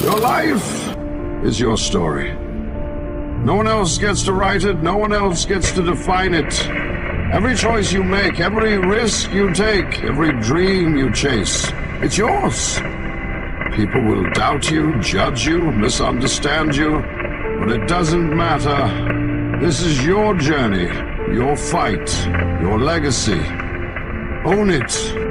Your life is your story. No one else gets to write it, no one else gets to define it. Every choice you make, every risk you take, every dream you chase, it's yours. People will doubt you, judge you, misunderstand you, but it doesn't matter. This is your journey, your fight, your legacy. Own it.